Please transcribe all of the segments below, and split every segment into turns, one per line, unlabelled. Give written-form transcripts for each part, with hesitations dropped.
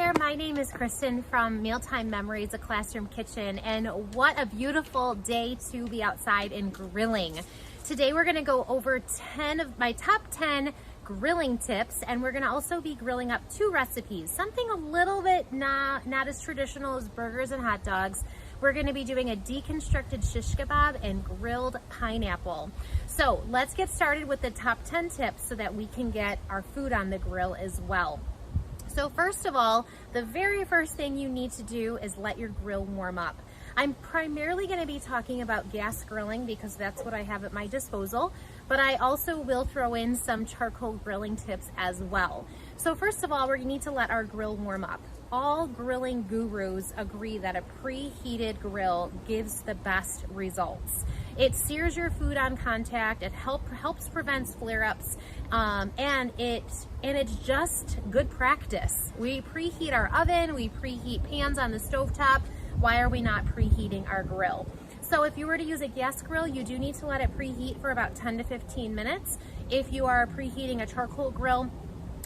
there, my name is Kristyn from Mealtime Memories, a Classroom Kitchen, and what a beautiful day to be outside and grilling. Today we're gonna go over 10 of my top 10 grilling tips, and we're gonna also be grilling up 2 recipes, something a little bit not as traditional as burgers and hot dogs. We're gonna be doing a deconstructed shish kebab and grilled pineapple. So let's get started with the top 10 tips so that we can get our food on the grill as well. So first of all, the very first thing you need to do is let your grill warm up. I'm primarily going to be talking about gas grilling because that's what I have at my disposal, but I also will throw in some charcoal grilling tips as well. So first of all, we need to let our grill warm up. All grilling gurus agree that a preheated grill gives the best results. It sears your food on contact, it helps prevent flare-ups, and it's just good practice. We preheat our oven, we preheat pans on the stovetop. Why are we not preheating our grill? So if you were to use a gas grill, you do need to let it preheat for about 10 to 15 minutes. If you are preheating a charcoal grill,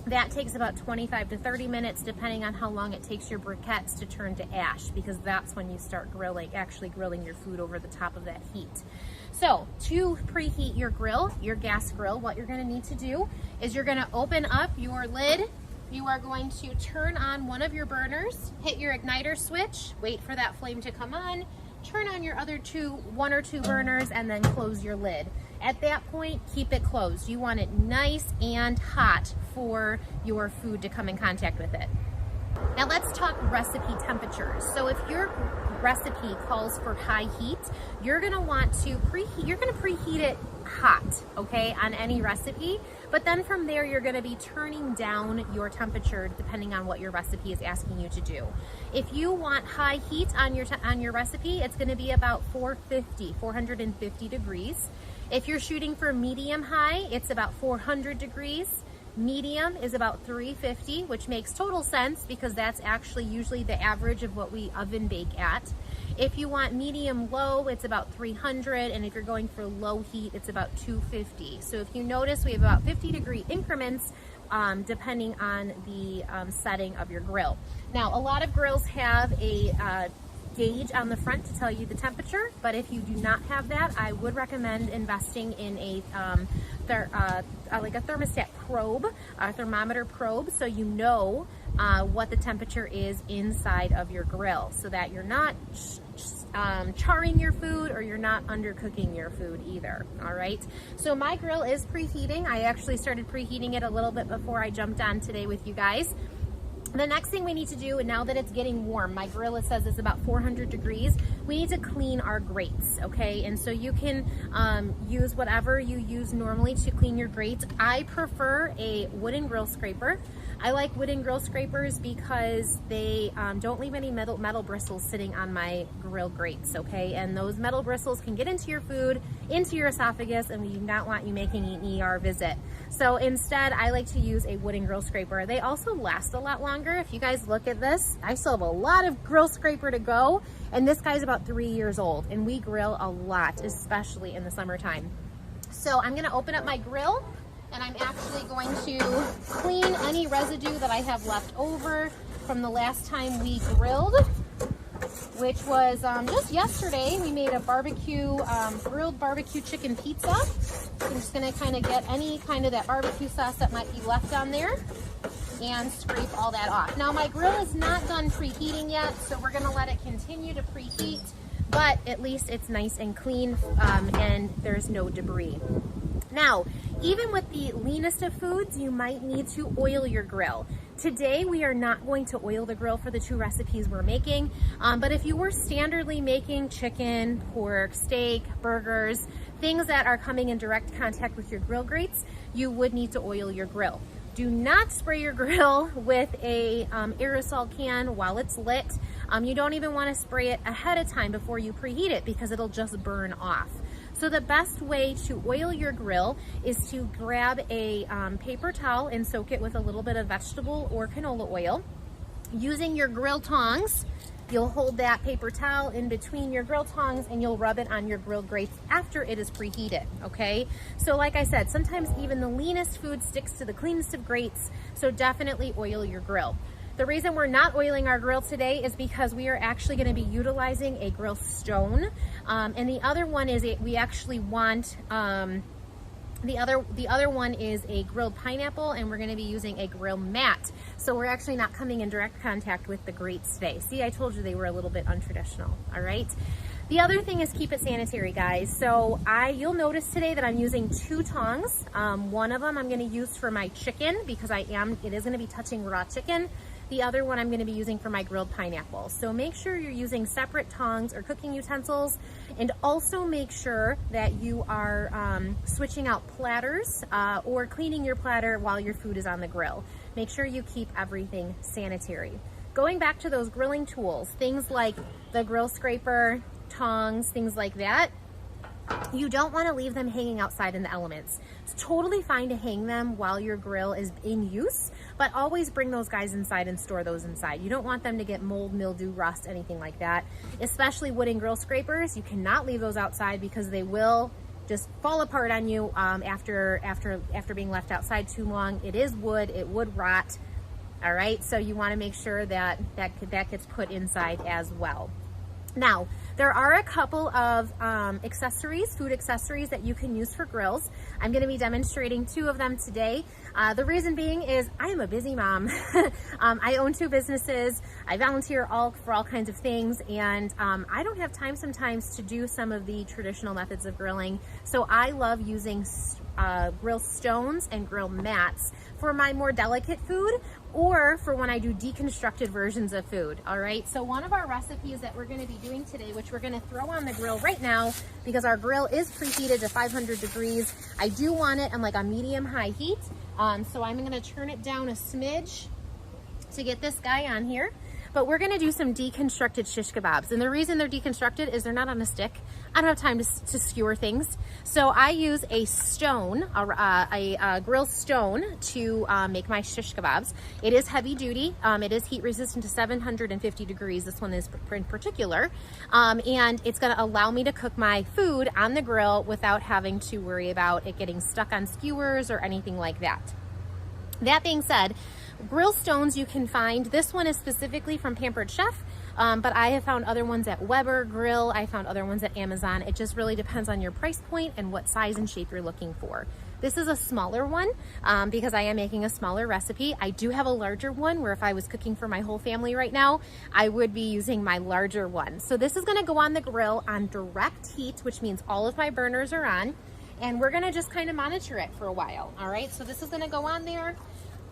that takes about 25 to 30 minutes depending on how long it takes your briquettes to turn to ash, because that's when you start actually grilling your food over the top of that heat. So to preheat your grill, your gas grill, what you're gonna need to do is you're gonna open up your lid. You are going to turn on one of your burners, hit your igniter switch, wait for that flame to come on, turn on your other 1 or 2 burners, and then close your lid. At that point, keep it closed. You want it nice and hot for your food to come in contact with it. Now let's talk recipe temperatures. So if your recipe calls for high heat, you're gonna want to preheat it hot, okay, on any recipe. But then from there, you're gonna be turning down your temperature depending on what your recipe is asking you to do. If you want high heat on your recipe, it's gonna be about 450 degrees. If you're shooting for medium high, it's about 400 degrees. Medium is about 350, which makes total sense because that's actually usually the average of what we oven bake at. If you want medium low, it's about 300, and if you're going for low heat, it's about 250. So if you notice, we have about 50-degree increments depending on the setting of your grill. Now, a lot of grills have a gauge on the front to tell you the temperature, but if you do not have that, I would recommend investing in like a thermostat probe, a thermometer probe, so you know what the temperature is inside of your grill, so that you're not charring your food or you're not undercooking your food either. All right, so my grill is preheating. I actually started preheating it a little bit before I jumped on today with you guys. The next thing we need to do, and now that it's getting warm, my grill, it says it's about 400 degrees, we need to clean our grates, okay? And so you can use whatever you use normally to clean your grates. I prefer a wooden grill scraper. I like wooden grill scrapers because they don't leave any metal bristles sitting on my grill grates, okay? And those metal bristles can get into your food, into your esophagus, and we do not want you making an ER visit. So instead, I like to use a wooden grill scraper. They also last a lot longer. If you guys look at this, I still have a lot of grill scraper to go, and this guy's about 3 years old, and we grill a lot, especially in the summertime. So I'm gonna open up my grill, and I'm actually going to clean any residue that I have left over from the last time we grilled, which was just yesterday. We made a grilled barbecue chicken pizza. So I'm just gonna kind of get any kind of that barbecue sauce that might be left on there and scrape all that off. Now my grill is not done preheating yet, so we're gonna let it continue to preheat, but at least it's nice and clean and there's no debris. Now, even with the leanest of foods, you might need to oil your grill. Today, we are not going to oil the grill for the 2 recipes we're making, but if you were standardly making chicken, pork, steak, burgers, things that are coming in direct contact with your grill grates, you would need to oil your grill. Do not spray your grill with a aerosol can while it's lit. You don't even want to spray it ahead of time before you preheat it because it'll just burn off. So the best way to oil your grill is to grab a paper towel and soak it with a little bit of vegetable or canola oil. Using your grill tongs, you'll hold that paper towel in between your grill tongs and you'll rub it on your grill grates after it is preheated, okay? So like I said, sometimes even the leanest food sticks to the cleanest of grates, so definitely oil your grill. The reason we're not oiling our grill today is because we are actually going to be utilizing a grill stone. And the other one is we actually want, the other one is a grilled pineapple, and we're going to be using a grill mat. So we're actually not coming in direct contact with the grates today. See, I told you they were a little bit untraditional, all right? The other thing is keep it sanitary, guys. So you'll notice today that I'm using 2 tongs. One of them I'm going to use for my chicken because it is going to be touching raw chicken. The other one I'm going to be using for my grilled pineapple. So make sure you're using separate tongs or cooking utensils, and also make sure that you are switching out platters or cleaning your platter while your food is on the grill. Make sure you keep everything sanitary. Going back to those grilling tools, things like the grill scraper, tongs, things like that, you don't want to leave them hanging outside in the elements. It's totally fine to hang them while your grill is in use, but always bring those guys inside and store those inside. You don't want them to get mold, mildew, rust, anything like that. Especially wooden grill scrapers, you cannot leave those outside because they will just fall apart on you after being left outside too long. It is wood, it would rot. All right, so you want to make sure that gets put inside as well. Now, there are a couple of accessories, food accessories that you can use for grills. I'm going to be demonstrating 2 of them today. The reason being is I am a busy mom. I own 2 businesses. I volunteer for all kinds of things, and I don't have time sometimes to do some of the traditional methods of grilling. So I love using grill stones and grill mats for my more delicate food, or for when I do deconstructed versions of food. All right, so one of our recipes that we're going to be doing today, which we're going to throw on the grill right now because our grill is preheated to 500 degrees. I do want it on like a medium-high heat, so I'm going to turn it down a smidge to get this guy on here. But we're going to do some deconstructed shish kebabs, and the reason they're deconstructed is they're not on a stick. I don't have time to skewer things, so I use a stone, a grill stone, to make my shish kebabs. It is heavy duty. It is heat resistant to 750 degrees. This one is in particular, and it's going to allow me to cook my food on the grill without having to worry about it getting stuck on skewers or anything like that. That being said, grill stones you can find. This one is specifically from Pampered Chef, but I have found other ones at Weber Grill. I found other ones at Amazon. It just really depends on your price point and what size and shape you're looking for. This is a smaller one because I am making a smaller recipe. I do have a larger one where if I was cooking for my whole family right now, I would be using my larger one. So this is gonna go on the grill on direct heat, which means all of my burners are on, and we're gonna just kind of monitor it for a while. All right, so this is gonna go on there.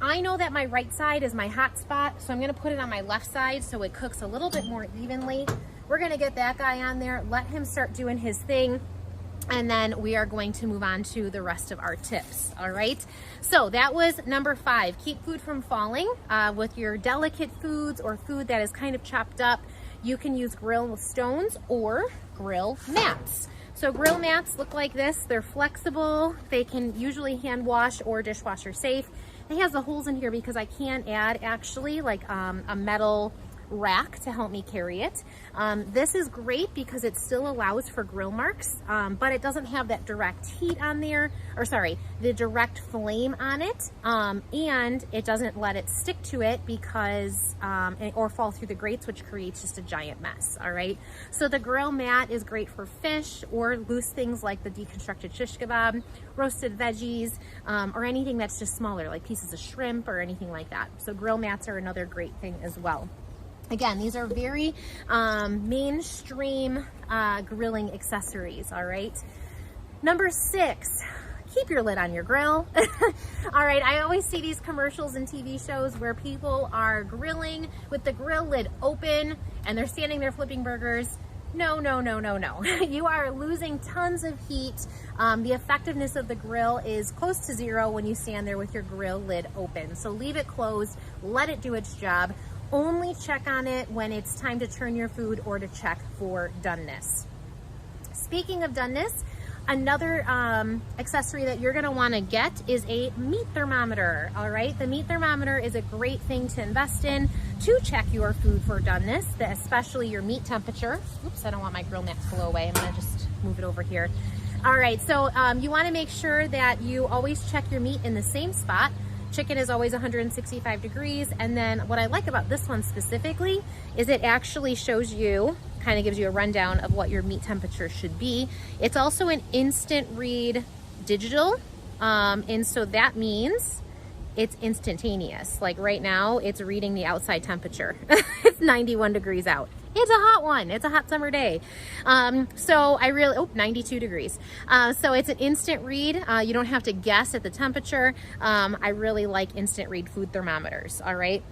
I know that my right side is my hot spot, so I'm gonna put it on my left side so it cooks a little bit more evenly. We're gonna get that guy on there, let him start doing his thing, and then we are going to move on to the rest of our tips, all right? So that was number 5, keep food from falling. With your delicate foods or food that is kind of chopped up, you can use grill stones or grill mats. So grill mats look like this. They're flexible. They can usually hand wash or dishwasher safe. It has the holes in here because I can add actually like a metal rack to help me carry it. This is great because it still allows for grill marks, but it doesn't have that direct heat on there, or sorry, the direct flame on it, and it doesn't let it stick to it because, or fall through the grates, which creates just a giant mess, all right? So the grill mat is great for fish or loose things like the deconstructed shish kebab, roasted veggies, or anything that's just smaller, like pieces of shrimp or anything like that. So grill mats are another great thing as well. Again, these are very mainstream grilling accessories, all right? Number 6, keep your lid on your grill. All right, I always see these commercials and TV shows where people are grilling with the grill lid open and they're standing there flipping burgers. No, no, no, no, no. You are losing tons of heat. The effectiveness of the grill is close to 0 when you stand there with your grill lid open. So leave it closed, let it do its job. Only check on it when it's time to turn your food or to check for doneness. Speaking of doneness, another accessory that you're gonna wanna get is a meat thermometer, all right? The meat thermometer is a great thing to invest in to check your food for doneness, especially your meat temperature. Oops, I don't want my grill mat to blow away. I'm gonna just move it over here. All right, so you wanna make sure that you always check your meat in the same spot. Chicken is always 165 degrees. And then what I like about this one specifically is it actually shows you, kind of gives you a rundown of what your meat temperature should be. It's also an instant read digital. And so that means it's instantaneous. Like right now, it's reading the outside temperature. It's 91 degrees out. It's a hot one. It's a hot summer day. So I really, 92 degrees. So it's an instant read. You don't have to guess at the temperature. I really like instant read food thermometers, all right?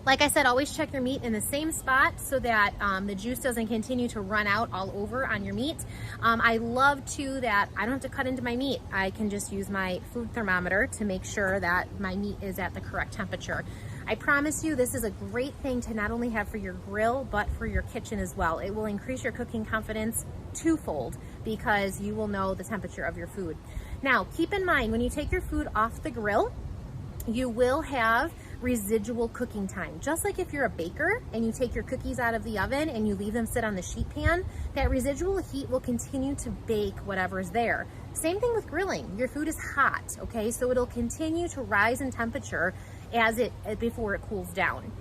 Like I said, always check your meat in the same spot so that the juice doesn't continue to run out all over on your meat. I love too that I don't have to cut into my meat. I can just use my food thermometer to make sure that my meat is at the correct temperature. I promise you this is a great thing to not only have for your grill, but for your kitchen as well. It will increase your cooking confidence twofold because you will know the temperature of your food. Now, keep in mind, when you take your food off the grill, you will have residual cooking time. Just like if you're a baker and you take your cookies out of the oven and you leave them sit on the sheet pan, that residual heat will continue to bake whatever's there. Same thing with grilling. Your food is hot, okay? So it'll continue to rise in temperature before it cools down.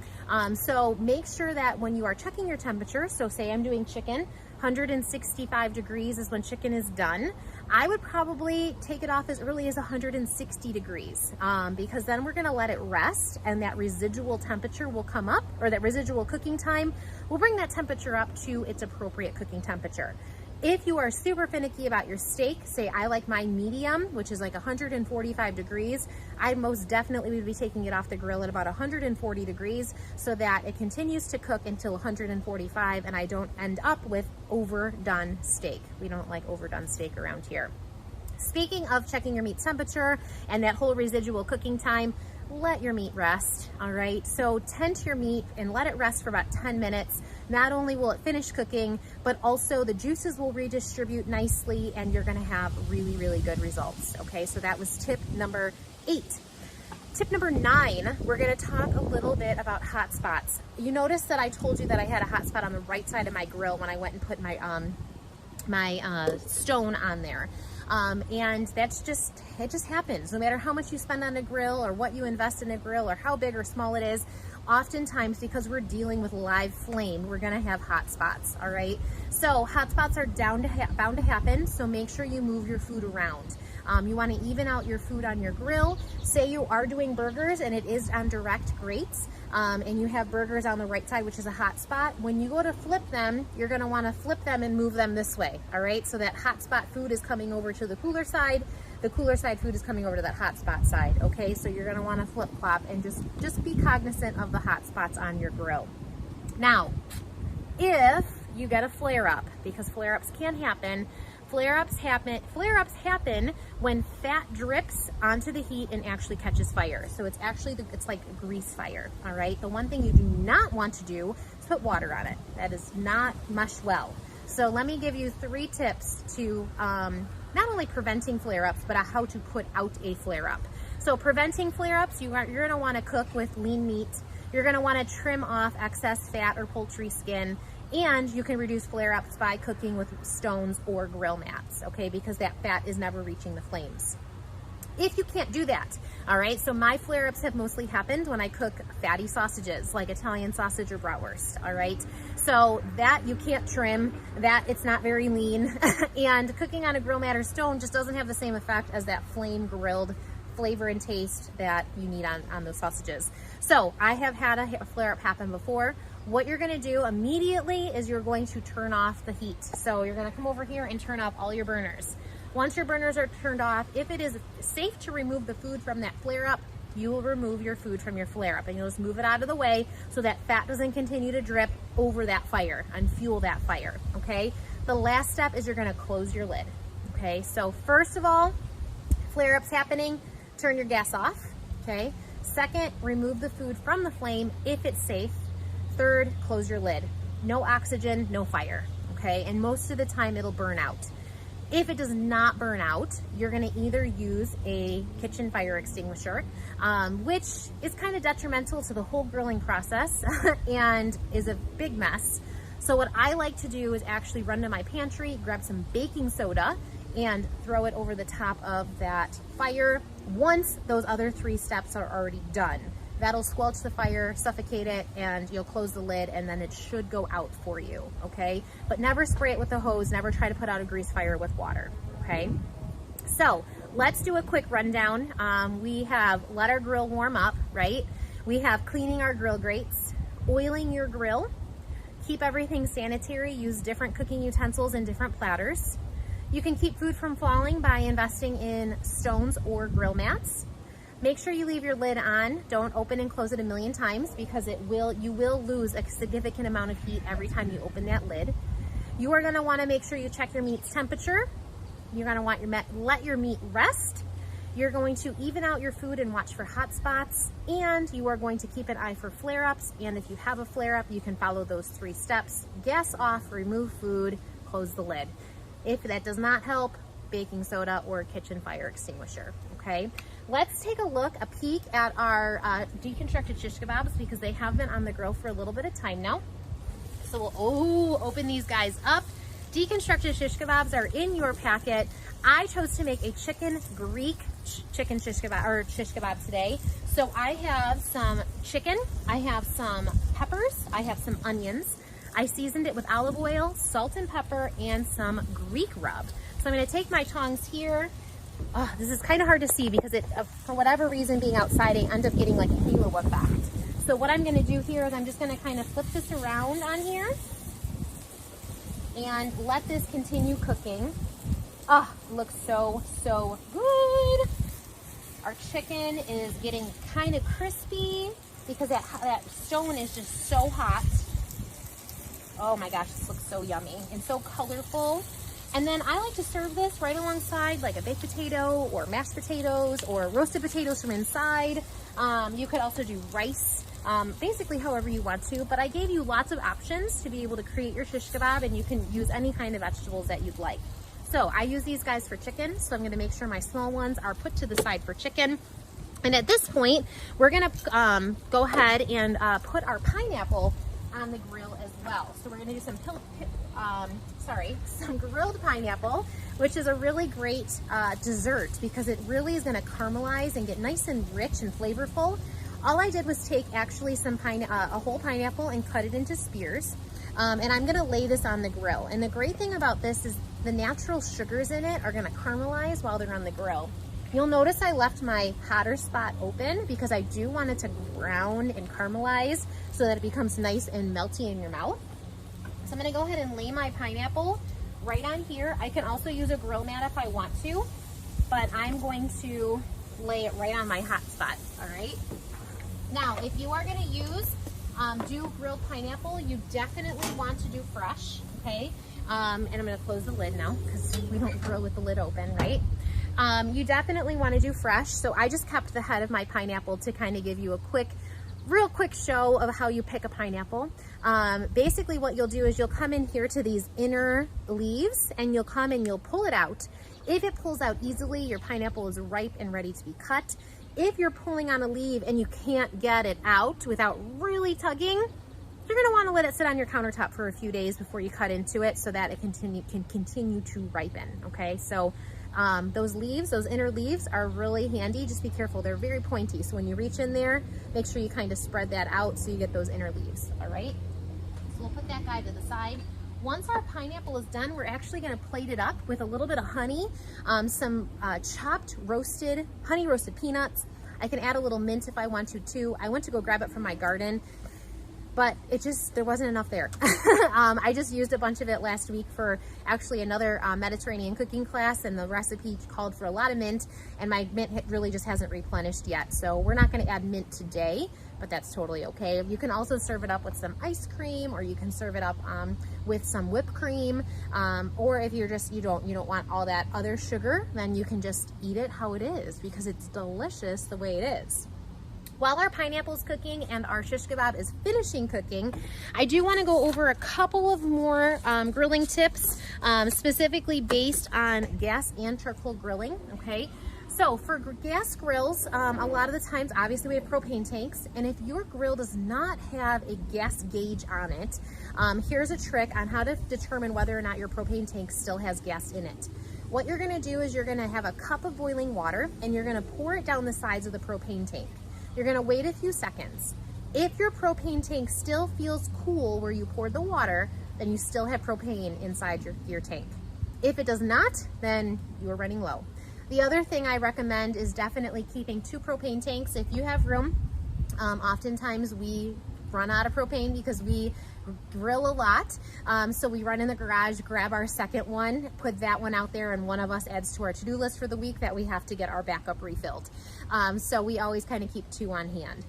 So make sure that when you are checking your temperature, so say I'm doing chicken, 165 degrees is when chicken is done. I would probably take it off as early as 160 degrees because then we're gonna let it rest and that residual temperature will come up, or that residual cooking time will bring that temperature up to its appropriate cooking temperature. If you are super finicky about your steak, say I like mine medium, which is like 145 degrees, I most definitely would be taking it off the grill at about 140 degrees so that it continues to cook until 145 and I don't end up with overdone steak. We don't like overdone steak around here. Speaking of checking your meat temperature and that whole residual cooking time, let your meat rest, all right? So tend to your meat and let it rest for about 10 minutes. Not only will it finish cooking, but also the juices will redistribute nicely and you're gonna have really, really good results, okay? So that was tip number 8. Tip number 9, we're gonna talk a little bit about hot spots. You notice that I told you that I had a hot spot on the right side of my grill when I went and put my, stone on there. And it just happens. No matter how much you spend on a grill or what you invest in a grill or how big or small it is, oftentimes because we're dealing with live flame, we're gonna have hot spots, all right? So hot spots are bound to happen, so make sure you move your food around. You wanna even out your food on your grill. Say you are doing burgers and it is on direct grates, and you have burgers on the right side, which is a hot spot. When you go to flip them, you're gonna wanna flip them and move them this way, all right? So that hot spot food is coming over to the cooler side food is coming over to that hot spot side, okay? So you're gonna wanna flip flop and just be cognizant of the hot spots on your grill. Now, if you get a flare up, because flare ups can happen, flare-ups happen when fat drips onto the heat and actually catches fire. So it's like a grease fire, all right? The one thing you do not want to do is put water on it. That is not mush well. So let me give you 3 tips to not only preventing flare-ups, but how to put out a flare-up. So preventing flare-ups, you're gonna wanna cook with lean meat. You're gonna wanna trim off excess fat or poultry skin. And you can reduce flare-ups by cooking with stones or grill mats, okay? Because that fat is never reaching the flames. If you can't do that, all right? So my flare-ups have mostly happened when I cook fatty sausages, like Italian sausage or bratwurst, all right? So that you can't trim, that it's not very lean, and cooking on a grill mat or stone just doesn't have the same effect as that flame grilled flavor and taste that you need on those sausages. So I have had a flare-up happen before. What you're gonna do immediately is you're going to turn off the heat. So you're gonna come over here and turn off all your burners. Once your burners are turned off, if it is safe to remove the food from that flare-up, you will remove your food from your flare-up and you'll just move it out of the way so that fat doesn't continue to drip over that fire and fuel that fire, okay? The last step is you're gonna close your lid, okay? So first of all, flare-ups happening, turn your gas off, okay? Second, remove the food from the flame if it's safe. Third, close your lid. No oxygen, no fire, okay? And most of the time it'll burn out. If it does not burn out, you're gonna either use a kitchen fire extinguisher, which is kind of detrimental to the whole grilling process and is a big mess. So what I like to do is actually run to my pantry, grab some baking soda, and throw it over the top of that fire once those other 3 steps are already done. That'll squelch the fire, suffocate it, and you'll close the lid, and then it should go out for you, okay? But never spray it with a hose, never try to put out a grease fire with water, okay? So let's do a quick rundown. We have let our grill warm up, right? We have cleaning our grill grates, oiling your grill, keep everything sanitary, use different cooking utensils and different platters. You can keep food from falling by investing in stones or grill mats. Make sure you leave your lid on. Don't open and close it a million times because you will lose a significant amount of heat every time you open that lid. You are gonna wanna make sure you check your meat's temperature. You're gonna want let your meat rest. You're going to even out your food and watch for hot spots, and you are going to keep an eye for flare-ups. And if you have a flare-up, you can follow those 3 steps. Gas off, remove food, close the lid. If that does not help, baking soda or kitchen fire extinguisher, okay? Let's take a peek at our deconstructed shish kebabs because they have been on the grill for a little bit of time now. So we'll open these guys up. Deconstructed shish kebabs are in your packet. I chose to make a Greek chicken shish kebab today. So I have some chicken, I have some peppers, I have some onions. I seasoned it with olive oil, salt and pepper, and some Greek rub. So I'm gonna take my tongs here. Oh, this is kind of hard to see because for whatever reason, being outside, I end up getting like a halo effect. So what I'm gonna do here is I'm just gonna kind of flip this around on here and let this continue cooking. Oh, looks so, so good. Our chicken is getting kind of crispy because that stone is just so hot. Oh my gosh, this looks so yummy and so colorful. And then I like to serve this right alongside like a baked potato or mashed potatoes or roasted potatoes from inside. You could also do rice, basically however you want to, but I gave you lots of options to be able to create your shish kebab, and you can use any kind of vegetables that you'd like. So I use these guys for chicken, so I'm gonna make sure my small ones are put to the side for chicken. And at this point, we're gonna go ahead and put our pineapple on the grill as well. So we're gonna do some grilled pineapple, which is a really great dessert because it really is gonna caramelize and get nice and rich and flavorful. All I did was take actually a whole pineapple and cut it into spears. And I'm gonna lay this on the grill. And the great thing about this is the natural sugars in it are gonna caramelize while they're on the grill. You'll notice I left my hotter spot open because I do want it to brown and caramelize so that it becomes nice and melty in your mouth. So I'm gonna go ahead and lay my pineapple right on here. I can also use a grill mat if I want to, but I'm going to lay it right on my hot spot, all right? Now, if you are gonna use do grilled pineapple, you definitely want to do fresh, okay? And I'm gonna close the lid now because we don't grill with the lid open, right? You definitely wanna do fresh. So I just kept the head of my pineapple to kind of give you a real quick show of how you pick a pineapple. Basically what you'll do is you'll come in here to these inner leaves and you'll come and you'll pull it out. If it pulls out easily, your pineapple is ripe and ready to be cut. If you're pulling on a leaf and you can't get it out without really tugging, you're gonna wanna let it sit on your countertop for a few days before you cut into it so that it can continue to ripen, okay? So those leaves, those inner leaves are really handy. Just be careful, they're very pointy. So when you reach in there, make sure you kind of spread that out so you get those inner leaves, all right? So we'll put that guy to the side. Once our pineapple is done, we're actually gonna plate it up with a little bit of honey, some chopped honey roasted peanuts. I can add a little mint if I want to too. I went to go grab it from my garden, but there wasn't enough there. I just used a bunch of it last week for actually another Mediterranean cooking class, and the recipe called for a lot of mint, and my mint really just hasn't replenished yet. So we're not gonna add mint today, but that's totally okay. You can also serve it up with some ice cream, or you can serve it up with some whipped cream, or if you don't want all that other sugar, then you can just eat it how it is because it's delicious the way it is. While our pineapple's cooking and our shish kebab is finishing cooking, I do want to go over a couple of more grilling tips, specifically based on gas and charcoal grilling, okay? So for gas grills, a lot of the times, obviously we have propane tanks, and if your grill does not have a gas gauge on it, here's a trick on how to determine whether or not your propane tank still has gas in it. What you're gonna do is you're gonna have a cup of boiling water and you're gonna pour it down the sides of the propane tank. You're gonna wait a few seconds. If your propane tank still feels cool where you poured the water, then you still have propane inside your tank. If it does not, then you're running low. The other thing I recommend is definitely keeping 2 propane tanks if you have room. Oftentimes we run out of propane because we grill a lot. So we run in the garage, grab our second one, put that one out there, and one of us adds to our to-do list for the week that we have to get our backup refilled. So we always kind of keep 2 on hand.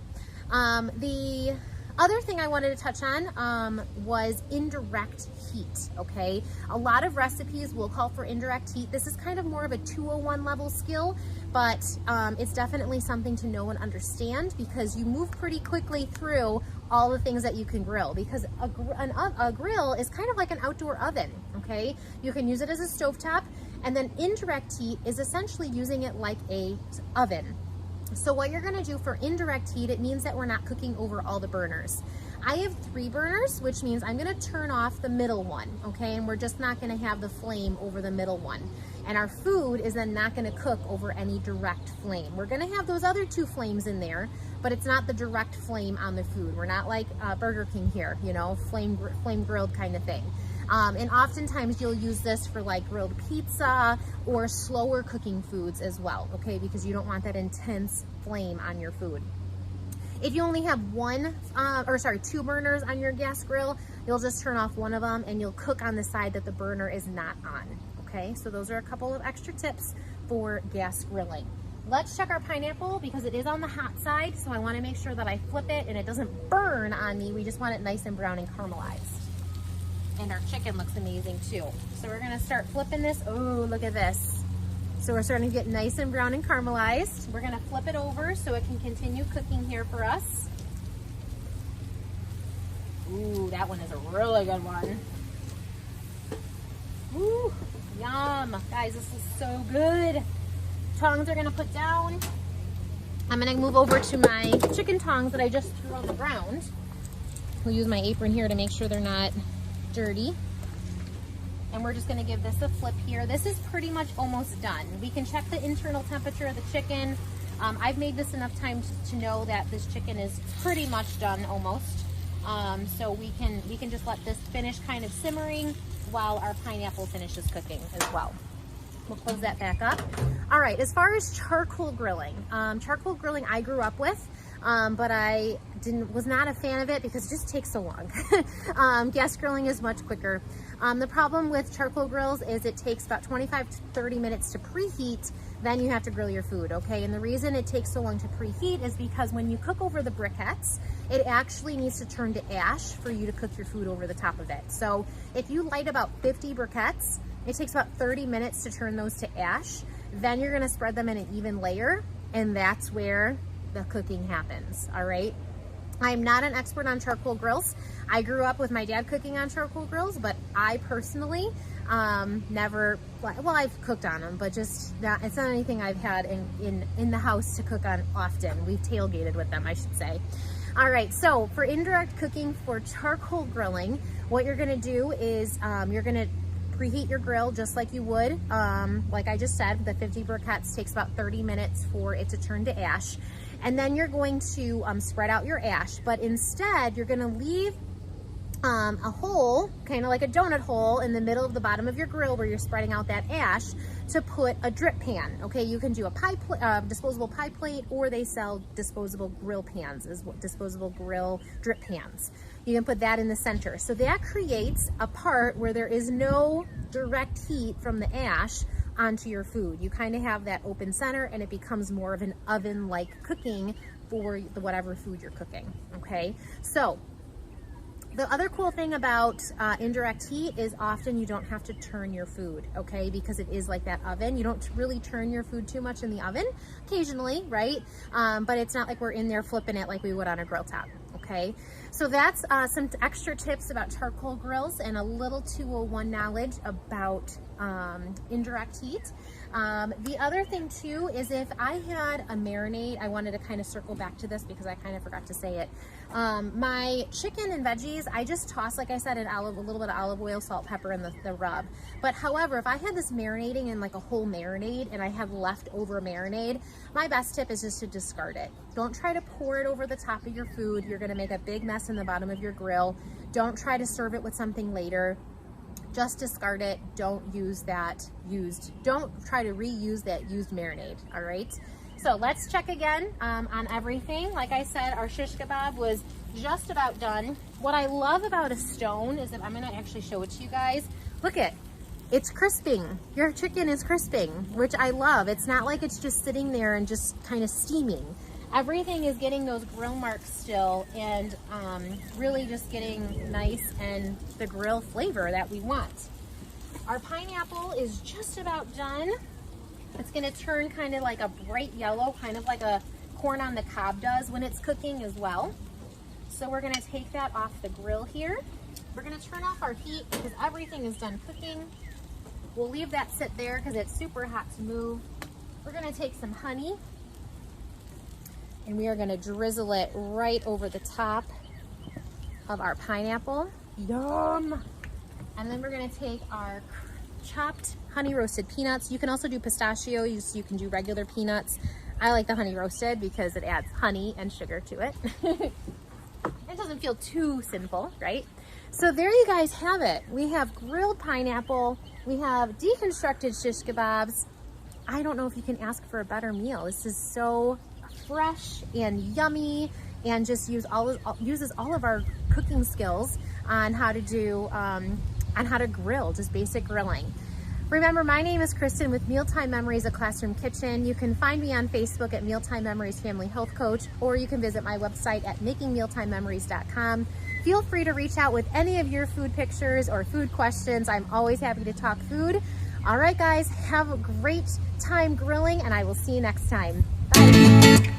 The other thing I wanted to touch on was indirect heat, okay? A lot of recipes will call for indirect heat. This is kind of more of a 201 level skill, but it's definitely something to know and understand because you move pretty quickly through all the things that you can grill, because a grill is kind of like an outdoor oven, okay? You can use it as a stovetop, and then indirect heat is essentially using it like a oven. So what you're gonna do for indirect heat, it means that we're not cooking over all the burners. I have 3 burners, which means I'm gonna turn off the middle one, okay? And we're just not gonna have the flame over the middle one. And our food is then not gonna cook over any direct flame. We're gonna have those other 2 flames in there, but it's not the direct flame on the food. We're not like Burger King here, you know, flame grilled kind of thing. And oftentimes you'll use this for like grilled pizza or slower cooking foods as well, okay? Because you don't want that intense flame on your food. If you only have 2 burners on your gas grill, you'll just turn off one of them and you'll cook on the side that the burner is not on, okay? So those are a couple of extra tips for gas grilling. Let's check our pineapple because it is on the hot side, so I wanna make sure that I flip it and it doesn't burn on me. We just want it nice and brown and caramelized. And our chicken looks amazing too. So we're gonna start flipping this. Oh, look at this. So we're starting to get nice and brown and caramelized. We're gonna flip it over so it can continue cooking here for us. Ooh, that one is a really good one. Ooh, yum. Guys, this is so good. Tongs are gonna put down. I'm gonna move over to my chicken tongs that I just threw on the ground. We'll use my apron here to make sure they're not dirty. And we're just gonna give this a flip here. This is pretty much almost done. We can check the internal temperature of the chicken. I've made this enough time to know that this chicken is pretty much done almost. So we can just let this finish kind of simmering while our pineapple finishes cooking as well. We'll close that back up. All right, as far as charcoal grilling I grew up with, but I was not a fan of it because it just takes so long. Gas grilling is much quicker. The problem with charcoal grills is it takes about 25 to 30 minutes to preheat, then you have to grill your food, okay? And the reason it takes so long to preheat is because when you cook over the briquettes, it actually needs to turn to ash for you to cook your food over the top of it. So if you light about 50 briquettes, it takes about 30 minutes to turn those to ash. Then you're gonna spread them in an even layer, and that's where the cooking happens, all right? I'm not an expert on charcoal grills. I grew up with my dad cooking on charcoal grills, but I personally never, well, I've cooked on them, but just not, it's not anything I've had in the house to cook on often. We've tailgated with them, I should say. All right, so for indirect cooking for charcoal grilling, what you're gonna do is you're gonna preheat your grill just like you would. Like I just said, the 50 briquettes takes about 30 minutes for it to turn to ash. And then you're going to spread out your ash, but instead you're gonna leave a hole, kind of like a donut hole in the middle of the bottom of your grill where you're spreading out that ash to put a drip pan. Okay, you can do a disposable pie plate, or they sell disposable grill pans, disposable grill drip pans. You can put that in the center. So that creates a part where there is no direct heat from the ash onto your food. You kind of have that open center and it becomes more of an oven-like cooking for whatever food you're cooking, okay? So the other cool thing about indirect heat is often you don't have to turn your food, okay? Because it is like that oven. You don't really turn your food too much in the oven, occasionally, right? But it's not like we're in there flipping it like we would on a grill top, okay? So that's some extra tips about charcoal grills and a little 201 knowledge about indirect heat. The other thing too is if I had a marinade, I wanted to kind of circle back to this because I kind of forgot to say it. My chicken and veggies, I just toss, like I said, a little bit of olive oil, salt, pepper, and the rub. But however, if I had this marinating in like a whole marinade and I have leftover marinade, my best tip is just to discard it. Don't try to pour it over the top of your food. You're gonna make a big mess in the bottom of your grill. Don't try to serve it with something later. Just discard it. Don't try to reuse that used marinade, all right? So let's check again on everything. Like I said, our shish kebab was just about done. What I love about a stone is that I'm gonna actually show it to you guys. Look at, it's crisping. Your chicken is crisping, which I love. It's not like it's just sitting there and just kind of steaming. Everything is getting those grill marks still and really just getting nice and the grill flavor that we want. Our pineapple is just about done. It's gonna turn kind of like a bright yellow, kind of like a corn on the cob does when it's cooking as well. So we're gonna take that off the grill here. We're gonna turn off our heat because everything is done cooking. We'll leave that sit there because it's super hot to move. We're gonna take some honey and we are gonna drizzle it right over the top of our pineapple. Yum! And then we're gonna take our chopped honey roasted peanuts. You can also do pistachio, you can do regular peanuts. I like the honey roasted because it adds honey and sugar to it. It doesn't feel too simple, right? So there you guys have it. We have grilled pineapple, we have deconstructed shish kebabs. I don't know if you can ask for a better meal. This is so fresh and yummy and just uses all of our cooking skills on how to do on how to grill, just basic grilling. Remember, my name is Kristyn with Mealtime Memories, a classroom kitchen. You can find me on Facebook at Mealtime Memories Family Health Coach, or you can visit my website at makingmealtimememories.com. Feel free to reach out with any of your food pictures or food questions. I'm always happy to talk food. All right, guys, have a great time grilling, and I will see you next time. Bye.